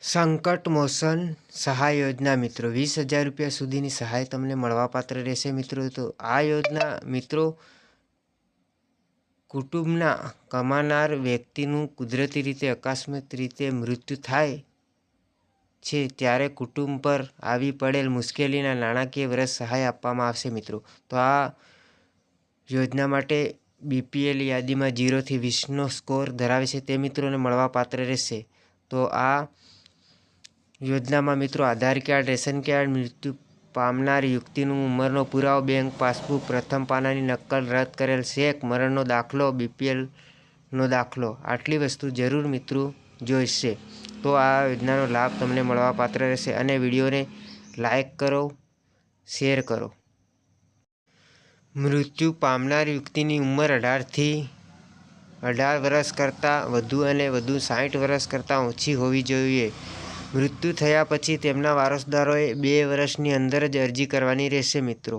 સંકટ મોચન સહાય યોજના મિત્રો 20,000 રૂપિયા સુધીની સહાય તમને મળવાપાત્ર રહેશે મિત્રો. તો આ યોજના મિત્રો કુટુંબના કમાનાર વ્યક્તિનું કુદરતી રીતે અકસ્માત રીતે મૃત્યુ થાય છે ત્યારે કુટુંબ પર આવી પડેલ મુશ્કેલીના નાણાકીય વર્ષ સહાય આપવામાં આવશે મિત્રો. તો આ યોજના માટે બીપીએલ યાદીમાં 0 થી 20નો સ્કોર ધરાવે છે તે મિત્રોને મળવાપાત્ર રહેશે. તો આ યોજનામાં મિત્રો આધાર કાર્ડ, રેશન કાર્ડ, મૃત્યુ પામનાર વ્યક્તિનું ઉંમરનો પુરાવો, બેંક પાસબુક, પ્રથમ પાનાની નકલ, રદ કરેલ ચેક, મરણનો દાખલો, બીપીએલનો દાખલો, આટલી વસ્તુ જરૂર મિત્રો જોઈશે. તો આ યોજનાનો લાભ તમને મળવાપાત્ર રહેશે અને વિડીયોને લાઈક કરો, શેર કરો. મૃત્યુ પામનાર વ્યક્તિની ઉંમર 18 વર્ષ કરતાં વધુ અને વધુ 60 વર્ષ કરતાં ઓછી હોવી જોઈએ. મૃત્યુ થયા પછી તેમના વારસદારોએ 2 વર્ષની અંદર જ અરજી કરવાની રહેશે મિત્રો.